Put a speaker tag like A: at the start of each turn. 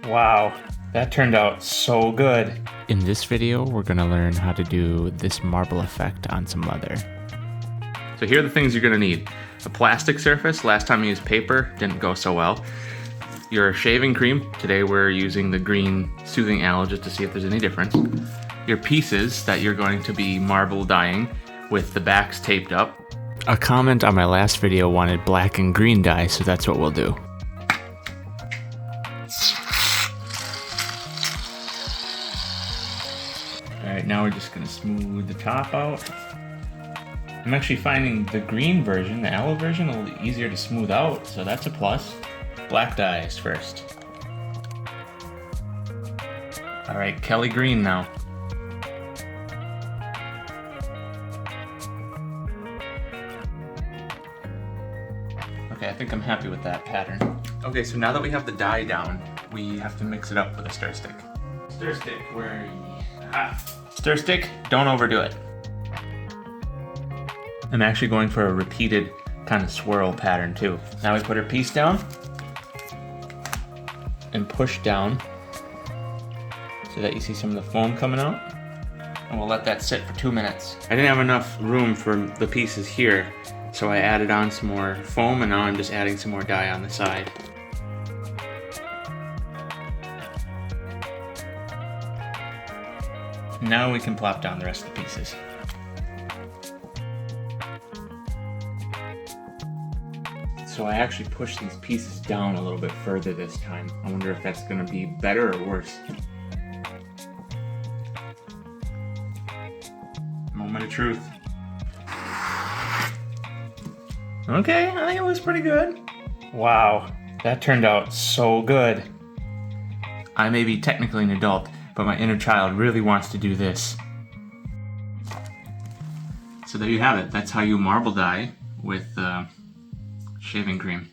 A: Wow, that turned out so good.
B: In this video, we're going to learn how to do this marble effect on some leather.
A: So here are the things you're gonna need. A plastic surface, last time I used paper, didn't go so well. Your shaving cream, today we're using the green soothing aloe just to see if there's any difference. Your pieces that you're going to be marble dyeing with the backs taped up.
B: A comment on my last video wanted black and green dye, so that's what we'll do.
A: Alright, now we're just gonna smooth the top out. I'm actually finding the green version, the aloe version, a little easier to smooth out, so that's a plus. Black dyes first. Alright, Kelly green now. Okay, I think I'm happy with that pattern. Okay, so now that we have the dye down, we have to mix it up with a stir stick. Stir stick, where are you? Stir stick, don't overdo it. I'm actually going for a repeated kind of swirl pattern too. Now we put our piece down and push down so that you see some of the foam coming out. And we'll let that sit for 2 minutes. I didn't have enough room for the pieces here, so I added on some more foam, and now I'm just adding some more dye on the side. Now we can plop down the rest of the pieces. So I actually pushed these pieces down a little bit further this time. I wonder if that's gonna be better or worse. Moment of truth. Okay, I think it was pretty good. Wow, that turned out so good. I may be technically an adult, but my inner child really wants to do this. So there you have it. That's how you marble dye with shaving cream.